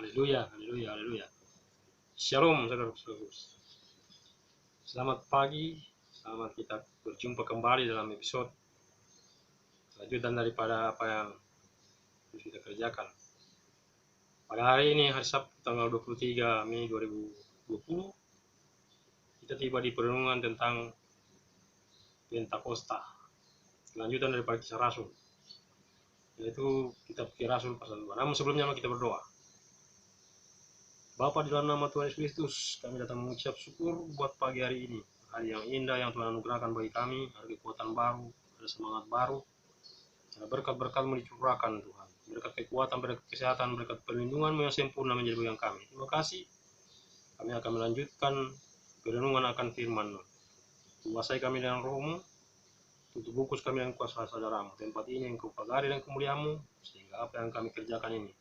Haleluya, haleluya, haleluya. Shalom, saudara-saudara. Selamat pagi, selamat kita berjumpa kembali dalam episode lanjutan daripada apa yang kita kerjakan. Pada hari ini, hari Sabtu tanggal 23 Mei 2020, kita tiba di perenungan tentang Pentakosta, lanjutan daripada Kisah Rasul, yaitu kitab Kisah Rasul pasal 2. Namun sebelumnya kita berdoa. Bapa, di dalam nama Tuhan Yesus Kristus, kami datang mengucap syukur buat pagi hari ini. Hari yang indah yang Tuhan anugerahkan bagi kami, ada kekuatan baru, ada semangat baru, ada berkat-berkat-Mu dicurahkan Tuhan. Berkat kekuatan, berkat kesehatan, berkat perlindungan-Mu yang sempurna menjadi bagian kami. Terima kasih. Kami akan melanjutkan perenungan akan firman-Mu. Kuasai kami dengan Roh-Mu, tutup bungkus kami dengan kuasa saudara-Mu. Tempat ini Engkau pagari dan kemuliaan-Mu, sehingga apa yang kami kerjakan ini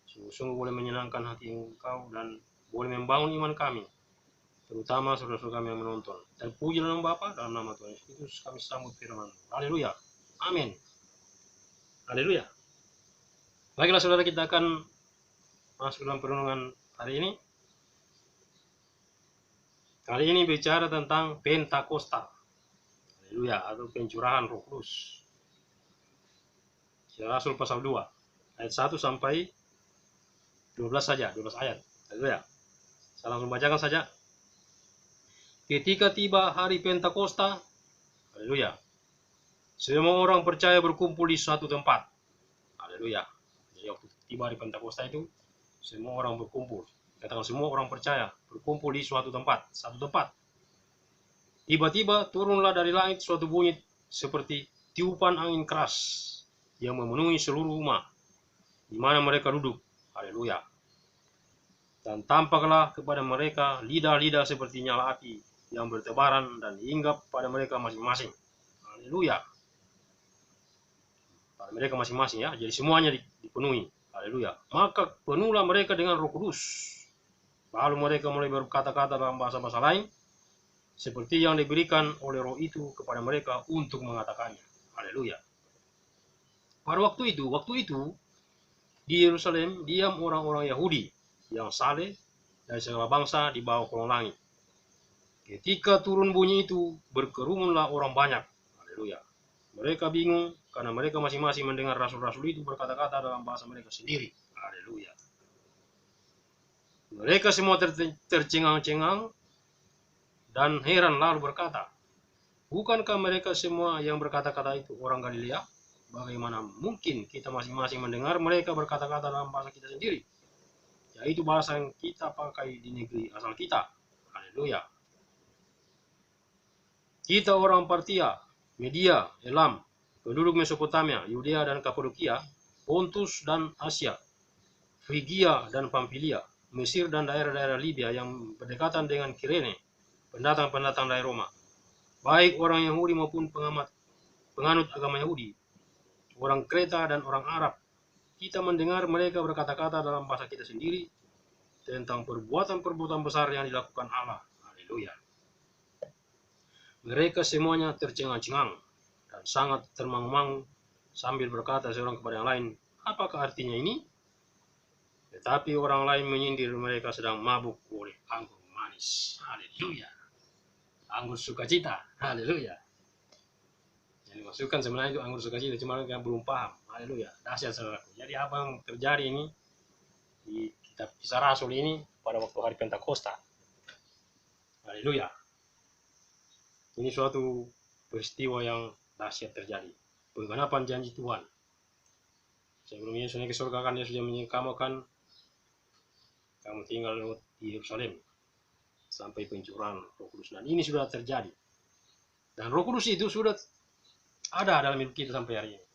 sungguh-sungguh boleh menyenangkan hati Engkau dan boleh membangun iman kami, terutama saudara-saudara kami yang menonton. Terpuji dalam Bapa, dalam nama Tuhan Yesus Kristus kami sambut firman. Haleluya, amin. Haleluya. Baiklah saudara, kita akan masuk dalam perenungan hari ini. Kali ini bicara tentang Pentakosta, haleluya, atau pencurahan Roh Kudus. Kisah Rasul pasal 2 ayat 1 sampai 12 saja, 12 ayat. Haleluya. Saya langsung bacakan saja. Ketika tiba hari Pentakosta, haleluya, semua orang percaya berkumpul di suatu tempat. Haleluya. Jadi waktu tiba hari Pentakosta itu, semua orang berkumpul. Katakan semua orang percaya berkumpul di suatu tempat, satu tempat. Tiba-tiba turunlah dari langit suatu bunyi seperti tiupan angin keras yang memenuhi seluruh rumah di mana mereka duduk. Haleluya. Dan tampaklah kepada mereka lidah-lidah seperti nyala api yang bertebaran dan hinggap pada mereka masing-masing. Haleluya. Pada mereka masing-masing ya. Jadi semuanya dipenuhi. Haleluya. Maka penuhlah mereka dengan Roh Kudus. Lalu mereka mulai berkata-kata dalam bahasa-bahasa lain seperti yang diberikan oleh Roh itu kepada mereka untuk mengatakannya. Haleluya. Pada waktu itu di Yerusalem diam orang-orang Yahudi yang saleh dari segala bangsa di bawah kolong langit. Ketika turun bunyi itu, berkerumunlah orang banyak. Haleluya. Mereka bingung karena mereka masing-masing mendengar rasul-rasul itu berkata-kata dalam bahasa mereka sendiri. Haleluya. Mereka semua tercengang-cengang dan heran lalu berkata, bukankah mereka semua yang berkata-kata itu orang Galilea? Bagaimana mungkin kita masing-masing mendengar mereka berkata-kata dalam bahasa kita sendiri, yaitu bahasa yang kita pakai di negeri asal kita. Haleluya. Kita orang Partia, Media, Elam, penduduk Mesopotamia, Yudea dan Kapadokia, Pontus dan Asia, Frigia dan Pamfilia, Mesir dan daerah-daerah Libya yang berdekatan dengan Kirene, pendatang-pendatang dari Roma, baik orang Yahudi maupun penganut agama Yahudi, orang Kreta dan orang Arab. Kita mendengar mereka berkata-kata dalam bahasa kita sendiri tentang perbuatan-perbuatan besar yang dilakukan Allah. Haleluya. Mereka semuanya tercengang-cengang dan sangat termangu-mangu sambil berkata seorang kepada yang lain, apakah artinya ini? Tetapi orang lain menyindir mereka sedang mabuk oleh anggur manis. Haleluya. Anggur sukacita. Haleluya. Yang dimasukkan sebenarnya itu anggur sukacita, cuma mereka belum paham. Haleluya. Dahsyat saudaraku. Jadi apa yang terjadi ini di kitab Kisah Rasul ini pada waktu hari Pentakosta. Haleluya. Ini suatu peristiwa yang dahsyat terjadi. Penggenapan janji Tuhan. Sebelum Yesus naik ke surga kan dia sudah menyingkamakan kamu tinggal di Yerusalem sampai pencurahan Roh Kudus. Dan ini sudah terjadi. Dan Roh Kudus itu sudah ada dalam hidup kita sampai hari ini.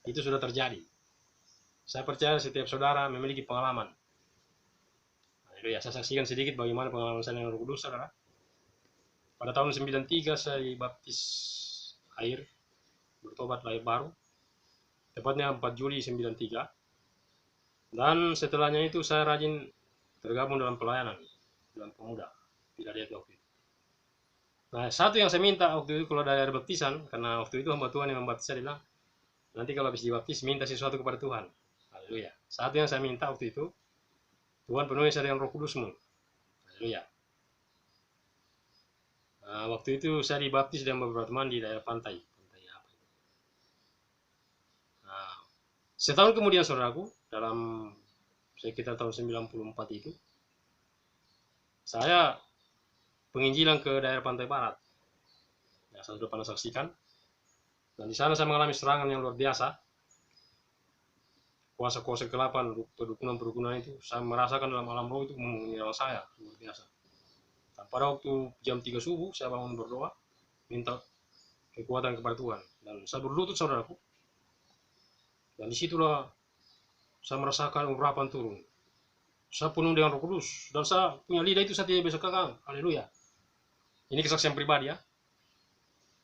Itu sudah terjadi. Saya percaya setiap saudara memiliki pengalaman. Haleluya. Saya saksikan sedikit bagaimana pengalaman saya dengan Roh Kudus, saudara. Pada tahun 93 saya dibaptis air, bertobat lahir baru. Tepatnya 4 Juli 93. Dan setelahnya itu saya rajin tergabung dalam pelayanan, dalam pemuda, tidak lihat waktu itu. Nah, satu yang saya minta waktu itu kalau dari air baptisan, karena waktu itu hamba Tuhan yang membaptis saya bilang, nanti kalau habis dibaptis minta sesuatu kepada Tuhan. Haleluya. Satu yang saya minta waktu itu, Tuhan penuhi saya dengan Roh Kudus-Mu. Haleluya. Waktu itu saya dibaptis dan beberapa teman di daerah pantai. Apa itu? Setahun kemudian saudaraku, dalam sekitar tahun 94 itu, saya penginjilan ke daerah pantai barat. Ya, saya sudah pernah saksikan. Dan di sana saya mengalami serangan yang luar biasa. Kuasa-kuasa kegelapan, perdukunan-perdukunan itu, saya merasakan dalam alam roh itu menyerang saya, luar biasa. Dan pada waktu jam 3 subuh, saya bangun berdoa, minta kekuatan kepada Tuhan. Dan saya berlutut, saudaraku. Dan disitulah saya merasakan urapan turun. Saya penuh dengan Roh Kudus. Dan saya punya lidah itu saya tidak bisa kekang. Haleluya. Ini kesaksian pribadi ya.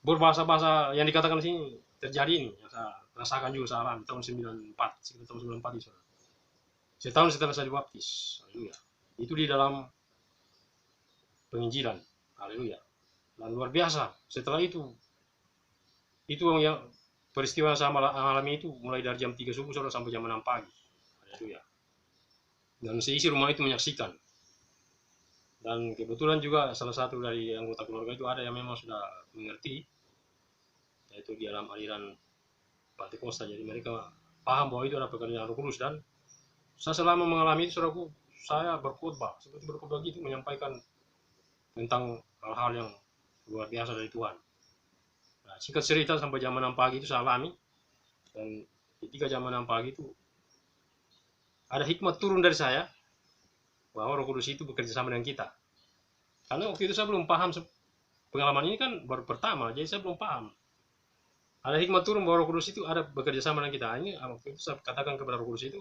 Berbahasa-bahasa yang dikatakan di sini terjadi ini. Yang saya rasakan juga saya alami tahun 94. Sekitar tahun 94 itu. Setahun setelah saya dibaptis. Haleluya. Itu di dalam penginjilan. Haleluya. Dan luar biasa. Setelah itu yang peristiwa yang saya alami itu mulai dari jam 3 subuh sampai jam 6 pagi. Haleluya. Dan seisi rumah itu menyaksikan. Dan kebetulan juga salah satu dari anggota keluarga itu ada yang memang sudah mengerti, yaitu di dalam aliran Pentakosta. Jadi mereka paham bahwa itu ada pekerjaan Roh Kudus. Dan saya selama mengalami itu, saudaraku, saya berkhotbah seperti berkhotbah gitu, menyampaikan tentang hal-hal yang luar biasa dari Tuhan. Nah, singkat cerita, sampai jam 6 pagi itu saya alami. Dan ketika jam 6 pagi itu ada hikmat turun dari saya bahwa Roh Kudus itu bekerja sama dengan kita. Karena waktu itu saya belum paham, pengalaman ini kan baru pertama, jadi saya belum paham. Ada hikmat turun bahwa Roh Kudus itu ada bekerja sama dengan kita. Ini waktu itu saya katakan kepada Roh Kudus itu,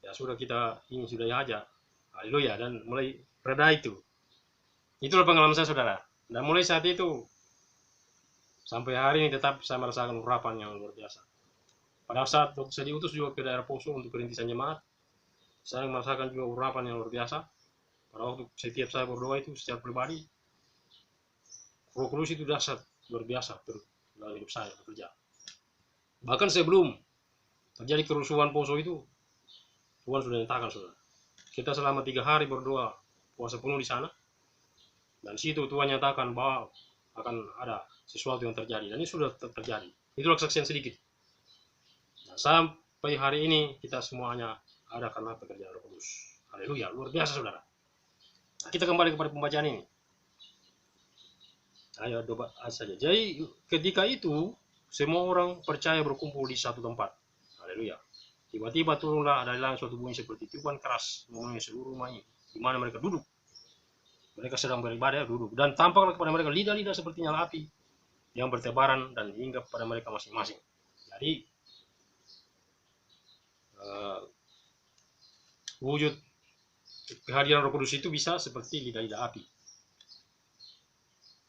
ya sudah, kita ini sudah aja. Haleluya. Dan mulai reda itu. Itulah pengalaman saya, saudara. Dan mulai saat itu sampai hari ini tetap saya merasakan urapan yang luar biasa. Pada saat saya diutus juga ke daerah Poso untuk perintisan jemaat, saya merasakan juga urapan yang luar biasa. Pada waktu setiap saya berdoa itu secara pribadi, Roh Kudus itu dahsyat, luar biasa dalam hidup saya bekerja. Bahkan sebelum terjadi kerusuhan Poso itu, Tuhan sudah nyatakan, saudara. Kita selama 3 hari berdoa puasa penuh di sana, dan situ Tuhan nyatakan bahwa akan ada sesuatu yang terjadi, dan ini sudah terjadi. Itulah kesaksian sedikit. Nah, sampai hari ini kita semuanya ada karena pekerjaan Roh Kudus. Haleluya, luar biasa, saudara. Nah, kita kembali kepada pembacaan ini. Ayo doa saja. Jadi ketika itu semua orang percaya berkumpul di satu tempat. Haleluya. Tiba-tiba turunlah dari langit suatu bunyi seperti tiupan keras memenuhi seluruh rumah ini, di mana mereka duduk. Mereka sedang beribadah, duduk, dan tampaklah kepada mereka lidah-lidah seperti nyala api yang bertebaran dan hinggap pada mereka masing-masing. Jadi wujud kehadiran Roh Kudus itu bisa seperti lidah-lidah api.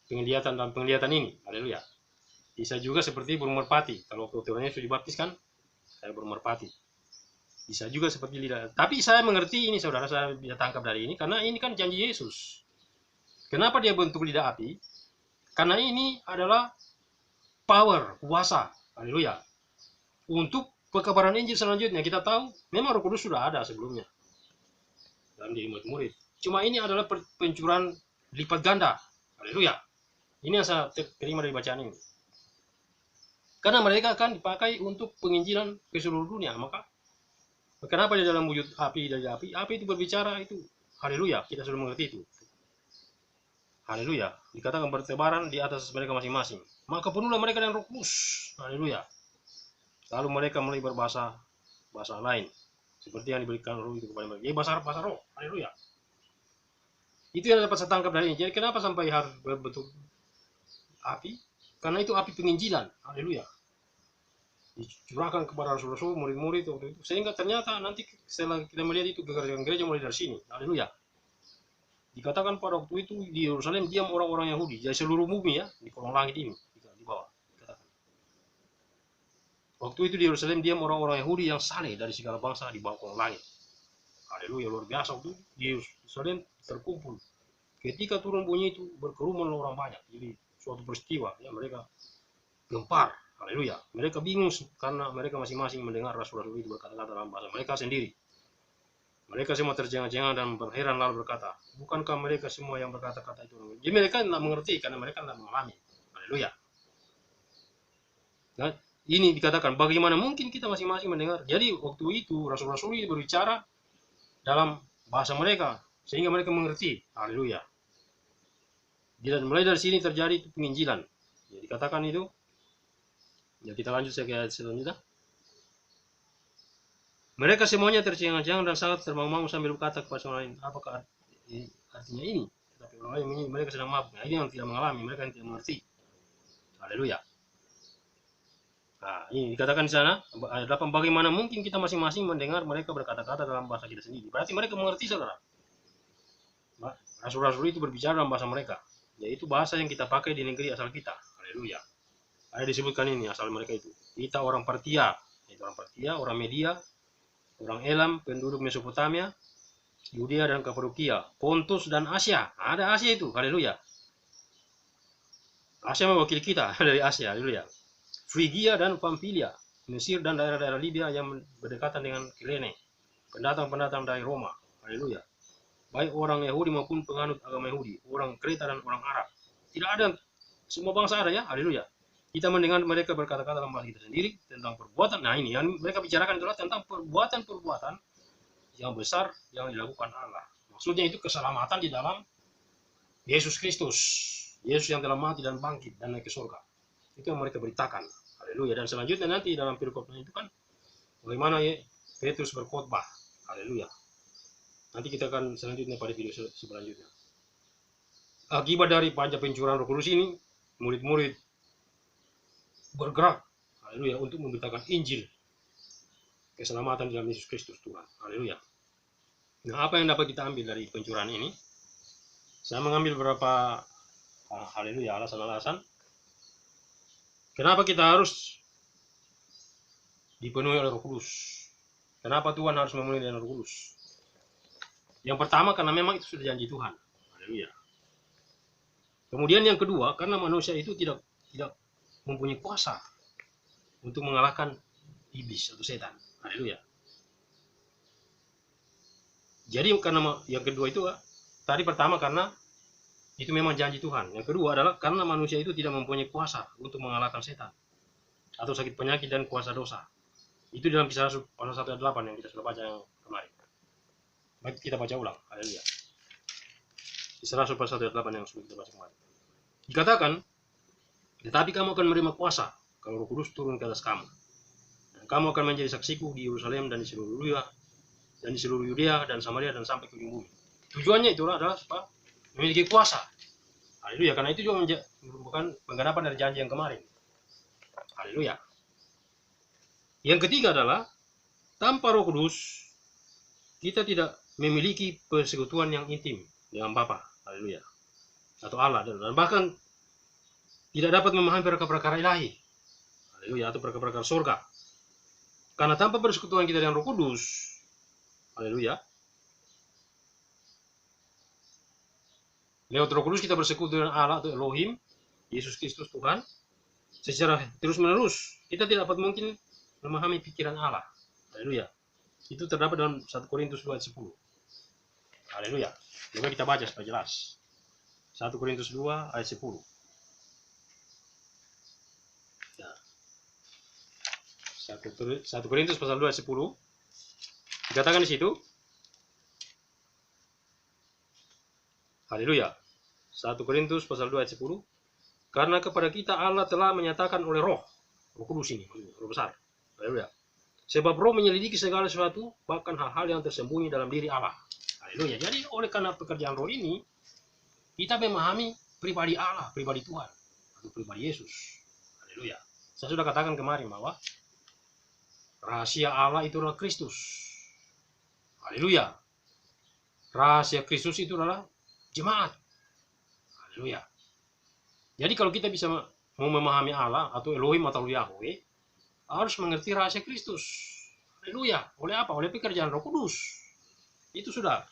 Penglihatan ini, haleluya. Bisa juga seperti burung merpati. Kalau keturunannya sudah dibaptis kan, saya burung merpati. Bisa juga seperti lidah. Tapi saya mengerti ini, saudara, saya bisa tangkap dari ini, karena ini kan janji Yesus. Kenapa dia bentuk lidah api? Karena ini adalah power, kuasa, haleluya. Untuk pekabaran Injil selanjutnya, kita tahu memang Roh Kudus sudah ada sebelumnya dalam diri murid. Cuma ini adalah pencurahan lipat ganda, haleluya. Ini yang saya terima dari bacaan ini. Karena mereka akan dipakai untuk penginjilan ke seluruh dunia. Maka kenapa di dalam wujud api dari api? Api itu berbicara itu, haleluya. Kita sudah mengerti itu. Haleluya. Dikatakan bertebaran di atas mereka masing-masing. Maka penuhlah mereka dengan Roh Kudus. Haleluya. Lalu mereka mulai berbahasa lain, seperti yang diberikan Roh itu kepada mereka. Jadi bahasa Roh. Haleluya. Itu yang dapat saya tangkap dari ini. Jadi kenapa sampai harus berbentuk api? Karena itu api penginjilan. Haleluya. Dicurahkan kepada rasul-rasul, murid-murid itu. Sehingga ternyata nanti setelah kita melihat itu gereja mulai dari sini. Haleluya. Dikatakan pada waktu itu di Yerusalem diam orang-orang Yahudi dari seluruh bumi ya, di kolong langit ini di bawah. Dikatakan. Waktu itu di Yerusalem diam orang-orang Yahudi yang saleh dari segala bangsa di bawah kolong langit. Haleluya, luar biasa. Waktu itu di Yerusalem terkumpul. Ketika turun bunyi itu berkerumun orang banyak. Jadi suatu peristiwa ya, mereka gempar. Haleluya. Mereka bingung karena mereka masing-masing mendengar rasul-rasul itu berkata-kata dalam bahasa mereka sendiri. Mereka semua tercengang-cengang dan berheran lalu berkata, bukankah mereka semua yang berkata-kata itu? Jadi mereka tidak mengerti karena mereka tidak mengalami. Haleluya. Nah, ini dikatakan bagaimana mungkin kita masing-masing mendengar. Jadi waktu itu rasul-rasul ini berbicara dalam bahasa mereka sehingga mereka mengerti. Haleluya. Dan mulai dari sini terjadi penginjilan. Ya, dikatakan itu. Ya, kita lanjut ke ayat selanjutnya. Mereka semuanya tercengang-cengang dan sangat termangu-mangu sambil berkata kepada orang lain, apakah artinya ini? Tetapi orang lain menyindir mereka sedang mabuk. Nah, ini yang tidak mengalami, mereka yang tidak mengerti. Haleluya. Nah, ini dikatakan di sana, ayat 8, bagaimana mungkin kita masing-masing mendengar mereka berkata-kata dalam bahasa kita sendiri. Berarti mereka mengerti, saudara. Rasul-rasul itu berbicara dalam bahasa mereka, yaitu bahasa yang kita pakai di negeri asal kita. Haleluya. Ada disebutkan ini asal mereka itu. Kita orang Partia, yaitu orang Partia, orang Media, orang Elam, penduduk Mesopotamia, Yudea dan Kapadokia, Pontus dan Asia. Ada Asia itu, haleluya. Asia mewakili kita dari Asia, haleluya. Frigia dan Pamfilia, Mesir dan daerah-daerah Libya yang berdekatan dengan Kirene, pendatang-pendatang dari Roma, haleluya. Baik orang Yahudi maupun penganut agama Yahudi, orang Kreta dan orang Arab. Tidak ada, semua bangsa ada ya, haleluya. Kita mendengar mereka berkata-kata dalam bahasa kita sendiri tentang perbuatan. Nah, ini yang mereka bicarakan adalah tentang perbuatan-perbuatan yang besar yang dilakukan Allah. Maksudnya itu keselamatan di dalam Yesus Kristus. Yesus yang telah mati dan bangkit dan naik ke surga. Itu yang mereka beritakan. Haleluya. Dan selanjutnya nanti dalam perkhotbah itu kan bagaimana ya Petrus berkhotbah. Haleluya. Nanti kita akan selanjutnya pada video selanjutnya. Akibat dari panjang pencurahan Roh Kudus ini, murid-murid bergerak, haleluya, untuk memberitakan Injil keselamatan dalam Yesus Kristus Tuhan, haleluya. Nah, apa yang dapat kita ambil dari pencurahan ini? Saya mengambil beberapa, haleluya, alasan-alasan kenapa kita harus dipenuhi oleh Roh Kudus. Kenapa Tuhan harus memenuhi dengan Roh Kudus? Yang pertama, karena memang itu sudah janji Tuhan, haleluya. Kemudian yang kedua, karena manusia itu tidak mempunyai kuasa untuk mengalahkan iblis atau setan. Haleluya. Jadi karena yang kedua itu tadi pertama karena itu memang janji Tuhan. Yang kedua adalah karena manusia itu tidak mempunyai kuasa untuk mengalahkan setan atau sakit penyakit dan kuasa dosa. Itu dalam Kisah Rasul pasal 1 ayat 8 yang kita sudah baca yang kemarin. Baik, kita baca ulang. Haleluya. Kisah Rasul pasal 1 ayat 8 yang sudah kita baca kemarin. Dikatakan, tetapi kamu akan menerima kuasa kalau Roh Kudus turun ke atas kamu. Dan kamu akan menjadi saksiku di Yerusalem dan di seluruh Yudea dan Samaria dan sampai ke ujung bumi. Tujuannya itu adalah supaya memiliki kuasa. Haleluya, karena itu juga merupakan pengganapan dari janji yang kemarin. Haleluya. Yang ketiga adalah tanpa Roh Kudus kita tidak memiliki persekutuan yang intim dengan Bapa. Haleluya. Atau Allah, dan bahkan tidak dapat memahami perkara-perkara ilahi, haleluya, atau perkara-perkara surga. Karena tanpa persekutuan kita dengan Roh Kudus, haleluya, lewat Roh Kudus kita bersekutu dengan Allah atau Elohim, Yesus Kristus Tuhan, secara terus-menerus. Kita tidak dapat mungkin memahami pikiran Allah, haleluya. Itu terdapat dalam 1 Korintus 2 ayat 10. Haleluya. Coba kita baca supaya jelas. 1 Korintus 2 ayat 10. Ya. 1 Korintus pasal 2 ayat 10. Dikatakan di situ. Haleluya. 1 Korintus pasal 2 ayat 10. Karena kepada kita Allah telah menyatakan oleh Roh Kudus ini, Roh besar. Haleluya. Sebab Roh menyelidiki segala sesuatu, bahkan hal-hal yang tersembunyi dalam diri Allah. Haleluya. Jadi oleh karena pekerjaan Roh ini, kita memahami pribadi Allah, pribadi Tuhan, atau pribadi Yesus. Haleluya. Saya sudah katakan kemarin bahwa rahasia Allah itu adalah Kristus. Haleluya. Rahasia Kristus itu adalah jemaat. Haleluya. Jadi kalau kita bisa mau memahami Allah atau Elohim atau Yahweh, harus mengerti rahasia Kristus. Haleluya. Oleh apa? Oleh pekerjaan Roh Kudus. Itu sudah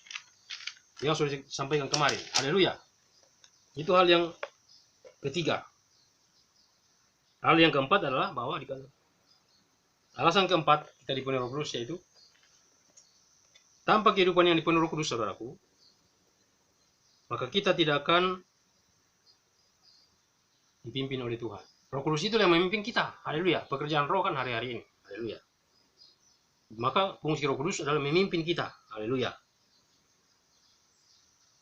yang sudah disampaikan kemarin. Haleluya. Itu hal yang ketiga. Hal yang keempat adalah bahwa alasan keempat kita dipenuhi Roh Kudus yaitu tanpa kehidupan yang dipenuhi Roh Kudus, saudaraku, maka kita tidak akan dipimpin oleh Tuhan. Roh Kudus itu yang memimpin kita. Haleluya. Pekerjaan Roh kan hari-hari ini. Haleluya. Maka fungsi Roh Kudus adalah memimpin kita. Haleluya.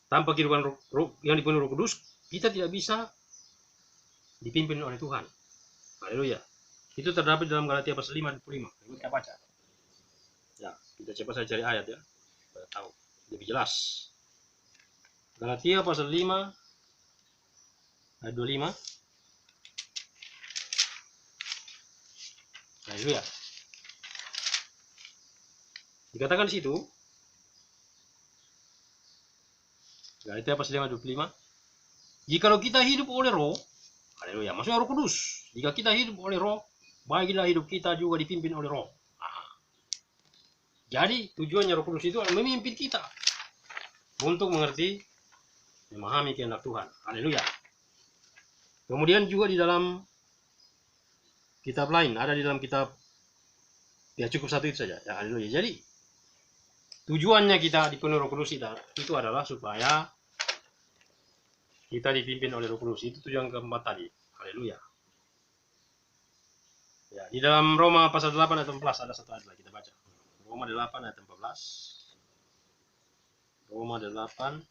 Tanpa kehidupan roh yang dipenuhi Roh Kudus, kita tidak bisa dipimpin oleh Tuhan. Haleluya. Itu terdapat dalam Galatia pasal 5 dan 25. Kita baca. Ya, kita coba saya cari ayat ya. Supaya tahu lebih jelas. Galatia pasal 5 ayat 25. Haleluya. Dikatakan di situ, Galatia pasal 5 ayat 25, jikalau kita hidup oleh Roh, haleluya, maksudnya Roh Kudus. Jika kita hidup oleh Roh, baiklah hidup kita juga dipimpin oleh Roh. Jadi tujuannya Roh Kudus itu adalah memimpin kita untuk mengerti, memahami kehendak Tuhan. Haleluya. Kemudian juga di dalam kitab lain, ada di dalam kitab, ya cukup satu itu saja. Ya, haleluya. Jadi tujuannya kita dipenuhi Roh Kudus itu adalah supaya kita dipimpin oleh Roh Kudus. Itu tujuan keempat tadi. Haleluya. Ya, di dalam Roma pasal 8 ayat 14 ada satu ayat lagi kita baca. Roma 8 ayat 14. Roma 8.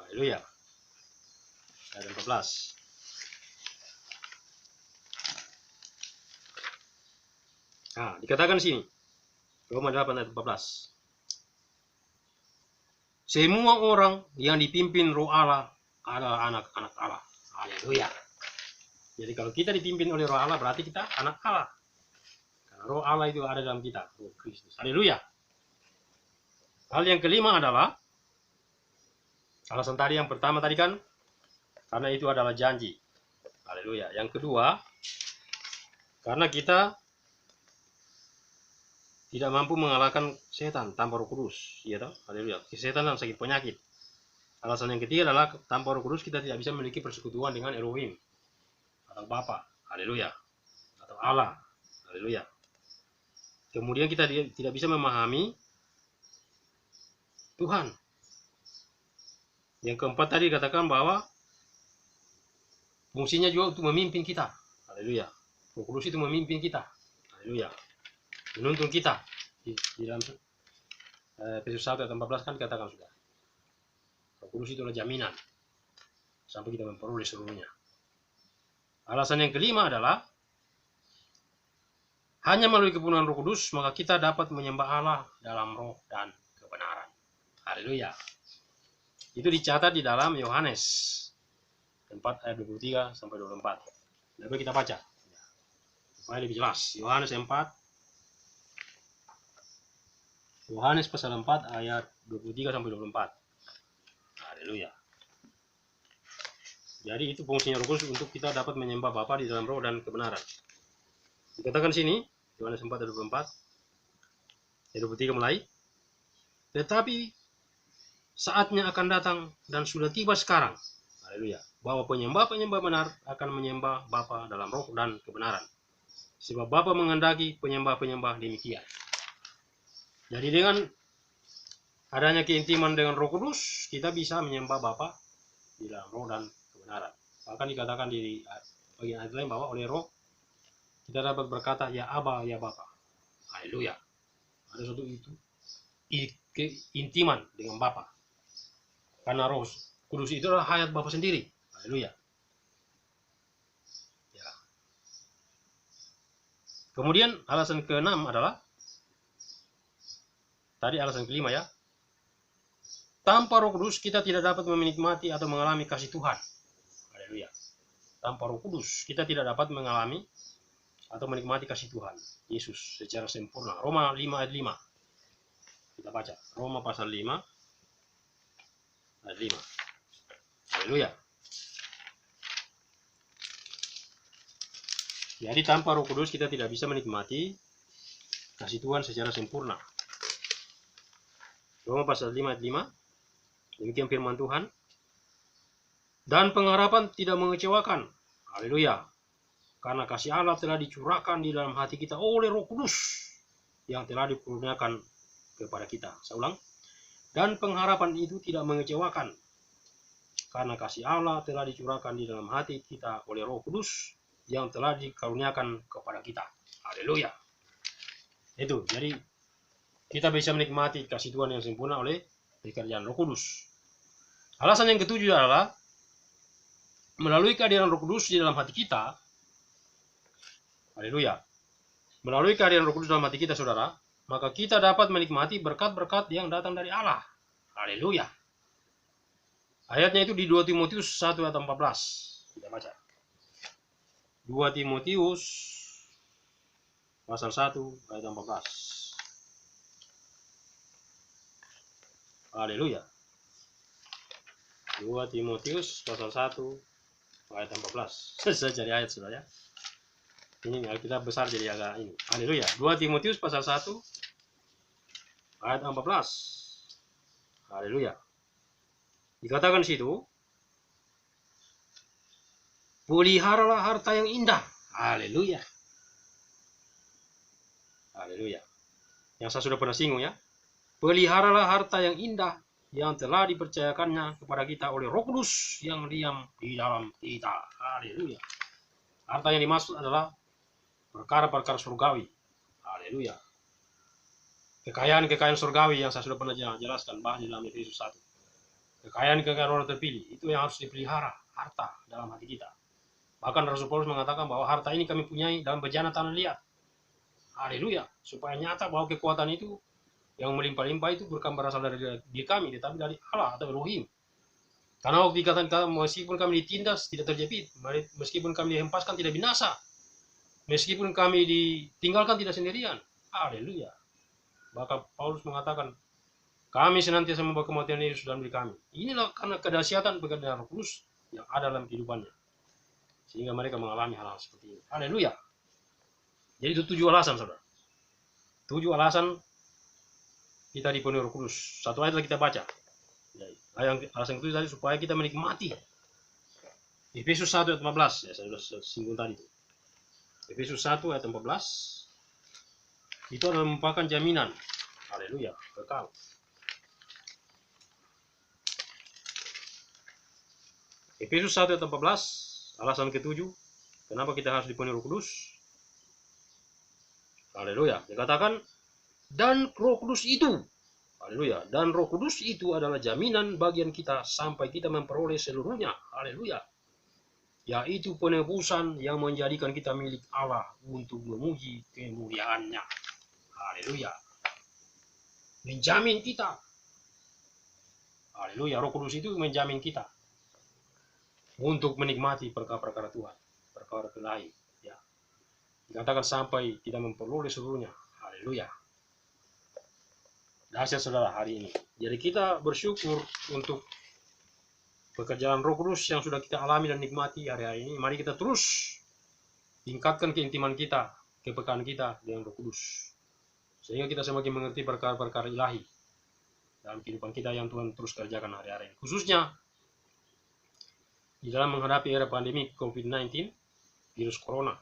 Haleluya. Ayat 14. Nah, dikatakan di sini. Roma 8 ayat 14. Semua orang yang dipimpin Roh Allah adalah anak-anak Allah. Haleluya. Jadi kalau kita dipimpin oleh Roh Allah berarti kita anak Allah. Karena Roh Allah itu ada dalam kita, Roh Kristus. Haleluya. Hal yang kelima adalah alasan tadi yang pertama tadi kan karena itu adalah janji. Haleluya. Yang kedua, karena kita tidak mampu mengalahkan setan tanpa Roh Kudus, ya toh? Haleluya. Setan dan sakit penyakit. Alasan yang ketiga adalah tanpa Roh Kudus kita tidak bisa memiliki persekutuan dengan Elohim atau Bapa. Haleluya. Atau Allah. Haleluya. Kemudian kita tidak bisa memahami Tuhan. Yang keempat tadi katakan bahwa fungsinya juga untuk memimpin kita. Haleluya. Roh Kudus itu memimpin kita. Haleluya. Menuntun kita di dalam Efesus 1 ayat 14 kan dikatakan sudah. Roh Kudus itu adalah jaminan sampai kita memperoleh seluruhnya. Alasan yang kelima adalah hanya melalui kepenuhan Roh Kudus maka kita dapat menyembah Allah dalam roh dan kebenaran. Haleluya. Itu dicatat di dalam Yohanes 4 ayat 23 sampai 24. Lalu kita baca supaya lebih jelas. Yohanes pasal 4 ayat 23 sampai 24. Haleluya. Jadi itu fungsinya Roh Kudus untuk kita dapat menyembah Bapa di dalam roh dan kebenaran. Dikatakan sini Yohanes 4 ayat 24. Ayat 23 mulai. Tetapi saatnya akan datang dan sudah tiba sekarang. Haleluya. Bahwa penyembah-penyembah benar akan menyembah Bapa dalam roh dan kebenaran. Sebab Bapa menghendaki penyembah-penyembah demikian. Jadi dengan adanya keintiman dengan Roh Kudus, kita bisa menyembah Bapa di dalam roh dan kebenaran. Bahkan dikatakan di bagian ayat lain bahwa oleh roh kita dapat berkata ya Aba, ya Bapa. Haleluya. Ada suatu itu keintiman dengan Bapa. Karena Roh Kudus itu adalah hayat Bapa sendiri. Haleluya. Ya. Kemudian alasan keenam adalah tadi alasan kelima ya. Tanpa Roh Kudus kita tidak dapat menikmati atau mengalami kasih Tuhan. Haleluya. Tanpa Roh Kudus kita tidak dapat mengalami atau menikmati kasih Tuhan Yesus secara sempurna. Roma 5 ayat 5. Kita baca. Roma pasal 5 ayat 5. Haleluya. Jadi tanpa Roh Kudus kita tidak bisa menikmati kasih Tuhan secara sempurna. Roma pasal 5 ayat 5. Demikian firman Tuhan. Dan pengharapan tidak mengecewakan. Haleluya. Karena kasih Allah telah dicurahkan di dalam hati kita oleh Roh Kudus yang telah dikurniakan kepada kita. Saya ulang. Dan pengharapan itu tidak mengecewakan, karena kasih Allah telah dicurahkan di dalam hati kita oleh Roh Kudus yang telah dikaruniakan kepada kita. Haleluya. Itu, jadi kita bisa menikmati kasih Tuhan yang sempurna oleh pekerjaan Roh Kudus. Alasan yang ketujuh adalah melalui kehadiran Roh Kudus di dalam hati kita. Haleluya. Melalui kehadiran Roh Kudus dalam hati kita, saudara, maka kita dapat menikmati berkat-berkat yang datang dari Allah. Haleluya. Ayatnya itu di 2 Timotius 1 ayat 14. Kita baca. 2 Timotius pasal 1 ayat 14. Haleluya. 2 Timotius pasal 1 ayat 14. Saya cari ayat, saudara ya. Ini Alkitab besar jadi agak ini. Haleluya. 2 Timotius pasal 1 ayat 14. Haleluya. Dikatakan situ, peliharalah harta yang indah. Haleluya. Haleluya. Yang saya sudah pernah singgung ya. Peliharalah harta yang indah yang telah dipercayakannya kepada kita oleh Roh Kudus yang diam di dalam kita. Haleluya. Harta yang dimaksud adalah perkara-perkara surgawi. Haleluya. Kekayaan-kekayaan surgawi yang saya sudah pernah jelaskan bahas di dalam Efesus 1. Kekayaan-kekayaan orang terpilih itu yang harus dipelihara, harta dalam hati kita. Bahkan Rasul Paulus mengatakan bahwa harta ini kami punyai dalam bejana tanah liat. Haleluya. Supaya nyata bahwa kekuatan itu yang melimpah-limpah itu bukan berasal dari diri kami, tetapi dari Allah atau Elohim. Karena waktu dikatakan meskipun kami ditindas tidak terjepit, meskipun kami dihempaskan tidak binasa, meskipun kami ditinggalkan tidak sendirian. Haleluya. Maka Paulus mengatakan, kami senantiasa membawa kematian Yesus dalam diri kami. Inilah karena kedahsyatan pekerjaan Roh Kudus yang ada dalam kehidupannya. Sehingga mereka mengalami hal-hal seperti ini. Haleluya. Jadi itu 7 alasan, saudara. 7 alasan kita dipenuhi Roh Kudus. Satu ayat lagi kita baca. Alasan itu tadi supaya kita menikmati. Efesus 1 ayat 14. Ya, saya sudah singgung tadi itu. Efesus 1 ayat 14. Itu adalah merupakan jaminan. Haleluya. Kekal. Efesus 1 ayat 14. Alasan ketujuh. Kenapa kita harus dipenuhi Roh Kudus? Haleluya. Dikatakan, dan Roh Kudus itu. Haleluya. Dan Roh Kudus itu adalah jaminan bagian kita sampai kita memperoleh seluruhnya. Haleluya. Yaitu penebusan yang menjadikan kita milik Allah untuk memuji kemuliaannya. Haleluya. Menjamin kita. Haleluya. Roh Kudus itu menjamin kita untuk menikmati perkara-perkara Tuhan, perkara ilahi. Ya. Dikatakan sampai kita memperoleh seluruhnya. Haleluya. Dahsyat saudara hari ini. Jadi kita bersyukur untuk pekerjaan Roh Kudus yang sudah kita alami dan nikmati hari-hari ini. Mari kita terus tingkatkan keintiman kita, kepekaan kita dengan Roh Kudus. Sehingga kita semakin mengerti perkara-perkara ilahi dalam kehidupan kita yang Tuhan terus kerjakan hari-hari ini. Khususnya di dalam menghadapi era pandemi COVID-19, virus Corona.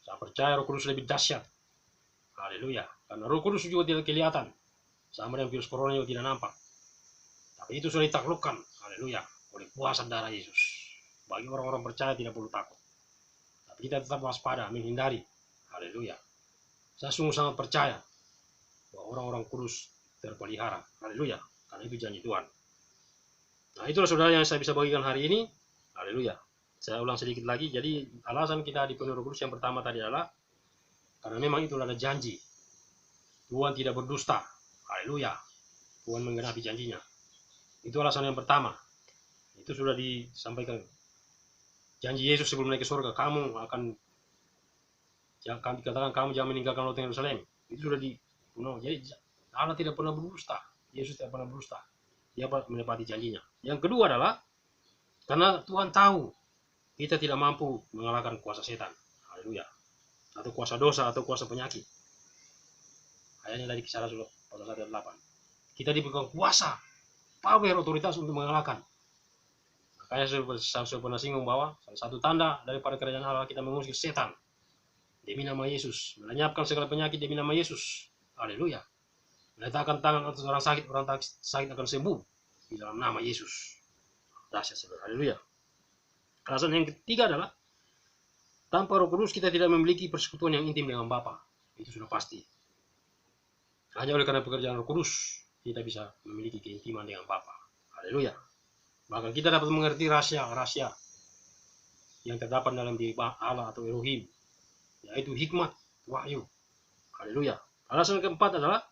Saya percaya Roh Kudus lebih dahsyat. Haleluya. Karena Roh Kudus juga tidak kelihatan. Sama dengan virus Corona juga tidak nampak. Tapi itu sudah ditaklukkan. Haleluya. Oleh kuasa darah Yesus. Bagi orang-orang percaya tidak perlu takut. Tapi kita tetap waspada, menghindari. Haleluya. Saya sungguh sangat percaya bahwa orang-orang kudus terpelihara. Haleluya. Karena itu janji Tuhan. Nah, itulah saudara yang saya bisa bagikan hari ini. Haleluya. Saya ulang sedikit lagi. Jadi alasan kita dipenuhi Roh Kudus yang pertama tadi adalah karena memang itu adalah janji. Tuhan tidak berdusta. Haleluya. Tuhan menggenapi janjinya. Itu alasan yang pertama. Itu sudah disampaikan. Janji Yesus sebelum naik ke surga, kamu akan, dikatakan kamu jangan meninggalkan loteng Yerusalem. Itu sudah jadi Allah tidak pernah berdusta. Yesus tidak pernah berdusta. Dia menepati janjinya. Yang kedua adalah karena Tuhan tahu kita tidak mampu mengalahkan kuasa setan. Haleluya. Atau kuasa dosa atau kuasa penyakit. Ayatnya dari Kisah Rasul pasal 1 ayat 8. Kita diberikan kuasa, power, otoritas untuk mengalahkan. Makanya saya sudah pernah singgung bahwa salah satu tanda daripada kerajaan Allah kita mengusir setan demi nama Yesus, melenyapkan segala penyakit demi nama Yesus. Haleluya. Meletakkan tangan atas orang sakit akan sembuh di dalam nama Yesus. Dahsyat saudara. Haleluya. Alasan yang ketiga adalah tanpa Roh Kudus kita tidak memiliki persekutuan yang intim dengan Bapa. Itu sudah pasti. Hanya oleh karena pekerjaan Roh Kudus kita bisa memiliki keintiman dengan Bapa. Haleluya. Bahkan kita dapat mengerti rahasia-rahasia yang terdapat dalam diri Allah atau Elohim, yaitu hikmat, wahyu. Haleluya. Alasan keempat adalah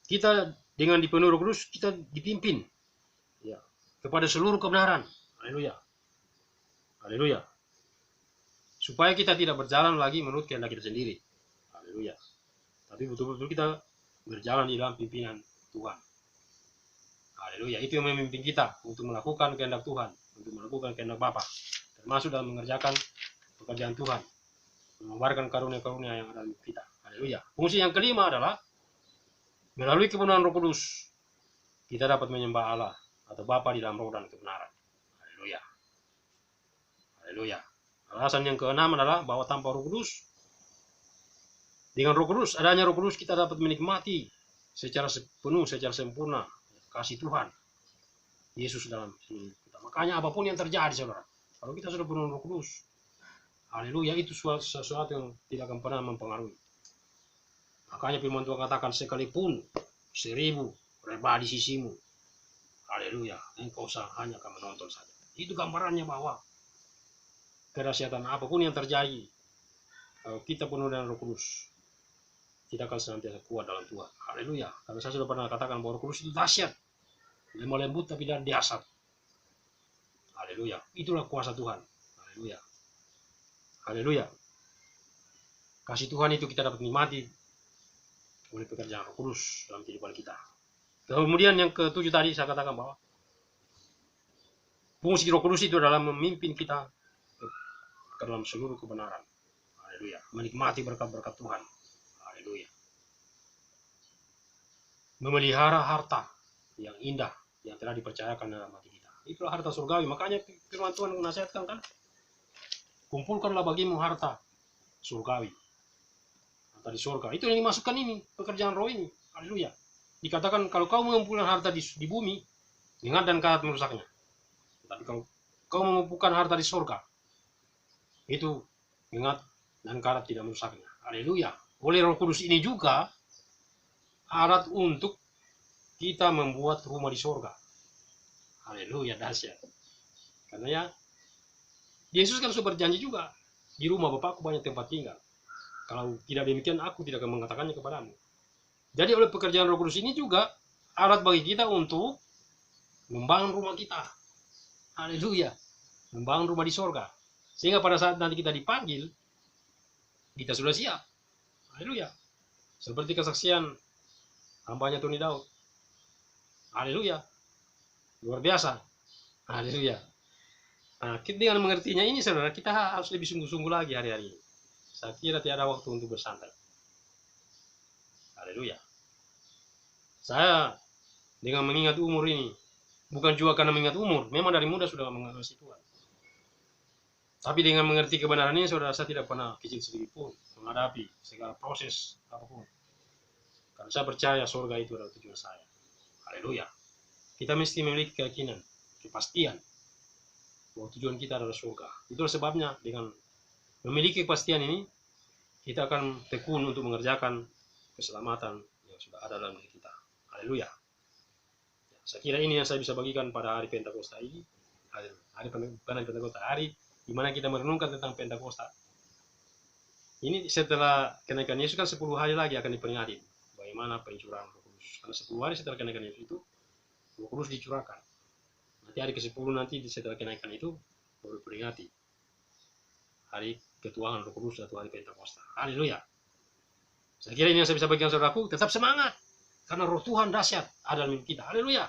kita dengan dipenuhi Roh Kudus kita dipimpin ya, kepada seluruh kebenaran. Haleluya. Haleluya. Supaya kita tidak berjalan lagi menurut kehendak kita sendiri. Haleluya. Tapi betul-betul kita berjalan di dalam pimpinan Tuhan. Haleluya. Itu yang memimpin kita untuk melakukan kehendak Tuhan, untuk melakukan kehendak Bapa, termasuk dalam mengerjakan pekerjaan Tuhan, mengabarkan karunia-karunia yang ada di kita. Haleluya. Fungsi yang kelima adalah melalui kebenaran Roh Kudus kita dapat menyembah Allah atau Bapa di dalam roh dan kebenaran. Haleluya. Haleluya. Alasan yang keenam adalah bahwa tanpa Roh Kudus, dengan Roh Kudus, adanya Roh Kudus kita dapat menikmati secara penuh, secara sempurna kasih Tuhan Yesus dalam hidup kita. Makanya apapun yang terjadi saudara, kalau kita sudah penuh Roh Kudus, haleluya, itu sesuatu yang tidak akan pernah mempengaruhi. Makanya firman Tuhan katakan, sekalipun 1000 rebah di sisimu, haleluya, engkau hanya akan menonton saja. Itu gambarannya bahwa kedahsyatan apapun yang terjadi, kalau kita penuh dengan Roh Kudus, kita akan senantiasa kuat dalam Tuhan. Haleluya. Karena saya sudah pernah katakan bahwa Roh Kudus itu dahsyat, lemah lembut tapi tidak dahsyat. Haleluya. Itulah kuasa Tuhan. Haleluya. Haleluya. Kasih Tuhan itu kita dapat nikmati oleh pekerjaan Roh Kudus dalam kehidupan kita. Kemudian yang ketujuh tadi saya katakan bahwa fungsi Roh Kudus itu adalah memimpin kita ke dalam seluruh kebenaran. Haleluya. Menikmati berkat-berkat Tuhan. Haleluya. Memelihara harta yang indah yang telah dipercayakan dalam hati kita. Itulah harta surgawi. Makanya firman Tuhan menasihatkan kan, kumpulkanlah bagimu harta surgawi. Harta di surga. Itu yang dimasukkan ini, pekerjaan roh ini. Haleluya. Dikatakan kalau kau mengumpulkan harta di bumi, ingat dan karat merusaknya. Tapi kalau kau mengumpulkan harta di surga, itu ingat dan karat tidak merusaknya. Haleluya. Oleh Roh Kudus ini juga alat untuk kita membuat rumah di surga. Haleluya, dahsyat. Karena ya Yesus kan sudah berjanji juga, di rumah Bapakku banyak tempat tinggal. Kalau tidak demikian aku tidak akan mengatakannya kepadamu. Jadi oleh pekerjaan Roh Kudus ini juga alat bagi kita untuk membangun rumah kita. Haleluya. Membangun rumah di surga. Sehingga pada saat nanti kita dipanggil, kita sudah siap. Haleluya. Seperti kesaksian hambanya Tony Daud. Haleluya. Luar biasa. Haleluya. Nah, dengan mengertinya ini saudara, kita harus lebih sungguh-sungguh lagi hari-hari ini. Saya kira tidak ada waktu untuk bersantai. Haleluya. Saya dengan mengingat umur ini, bukan juga karena mengingat umur, memang dari muda sudah mengasihi Tuhan. Tapi dengan mengerti kebenaran ini, saudara, saya tidak pernah kecil sedikit pun menghadapi segala proses apapun. Karena saya percaya surga itu adalah tujuan saya. Haleluya. Kita mesti memiliki keyakinan, kepastian bahwa tujuan kita adalah surga. Itulah sebabnya dengan memiliki kepastian ini, kita akan tekun untuk mengerjakan keselamatan yang sudah ada dalam diri kita. Haleluya. Saya kira ini yang saya bisa bagikan pada hari Pentakosta ini. Hari Pentakosta, hari di mana kita merenungkan tentang Pentakosta. Ini setelah kenaikan Yesus kan 10 hari lagi akan diperingati bagaimana pencurahan Roh Kudus. Karena 10 hari setelah kenaikan Yesus itu Roh Kudus dicurahkan. Nanti hari ke-10 nanti setelah kenaikan itu baru diperingati hari ketuahan Roh Kudus atau hari Pentakosta. Haleluya. Saya kira ini yang saya bisa bagikan saudaraku. Tetap semangat karena Roh Tuhan dahsyat ada dalam kita. Haleluya.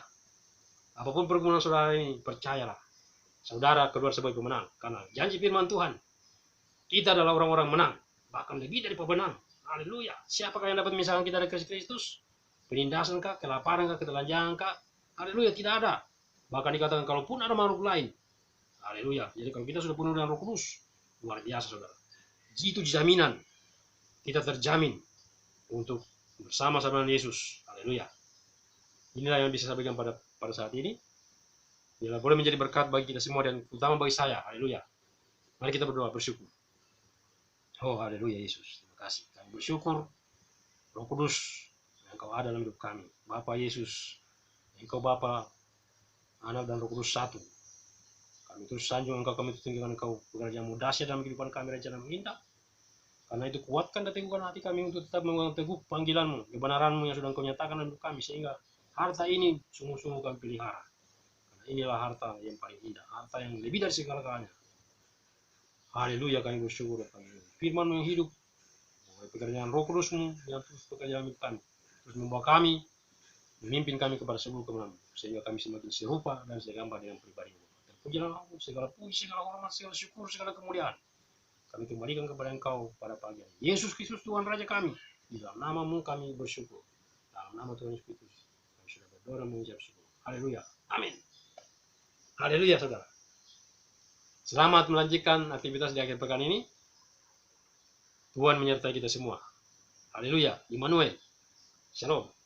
Apapun pergumulan saudara ini, percayalah, saudara keluar sebagai pemenang. Karena janji firman Tuhan, kita adalah orang-orang menang, bahkan lebih dari pemenang. Haleluya. Siapakah yang dapat memisahkan kita dari kasih Kristus? Penindasan kah, kelaparan kah, ketelanjangan kah? Haleluya, tidak ada. Bahkan dikatakan kalaupun ada makhluk lain. Haleluya. Jadi kalau kita sudah penuh dengan Roh Kudus, luar biasa saudara. Itu jaminan. Kita terjamin untuk bersama-sama dengan Yesus. Haleluya. Inilah yang bisa saya berikan pada saat ini. Bila boleh menjadi berkat bagi kita semua dan terutama bagi saya. Haleluya. Mari kita berdoa, bersyukur. Oh, haleluya Yesus. Terima kasih. Kami bersyukur, Roh Kudus, yang Engkau ada dalam hidup kami. Bapa Yesus, Engkau Bapa, Anak dan Roh Kudus satu. Kami terus sanjung Engkau, kami tinggikan Engkau pekerjaan dahsyat dalam kehidupan kami, rencana indah. Karena itu kuatkan dan teguhkan hati kami untuk tetap memegang teguh panggilan-Mu, kebenaran-Mu yang sudah Engkau nyatakan dalam hidup kami, sehingga harta ini sungguh-sungguh kami pelihara. Karena inilah harta yang paling indah, harta yang lebih dari segala-galanya. Haleluya, kami bersyukur dan firman-Mu yang hidup, pekerjaan Roh Kudus-Mu yang terus bekerja dalam hidup kami, terus membawa kami, memimpin kami kepada seluruh kemenangan, sehingga kami semakin serupa dan segambar dengan pribadi-Mu. Terpujilah Engkau, segala puji, segala hormat, segala syukur, segala kemuliaan kami kembalikan kepada Engkau pada pagi hari. Yesus Kristus Tuhan Raja kami, di dalam nama-Mu kami bersyukur. Dalam nama Tuhan Yesus Kristus kami sudah berdoa dan mengucap syukur. Haleluya, amin. Haleluya saudara. Selamat melanjutkan aktivitas di akhir pekan ini. Tuhan menyertai kita semua. Haleluya, Immanuel. Shalom.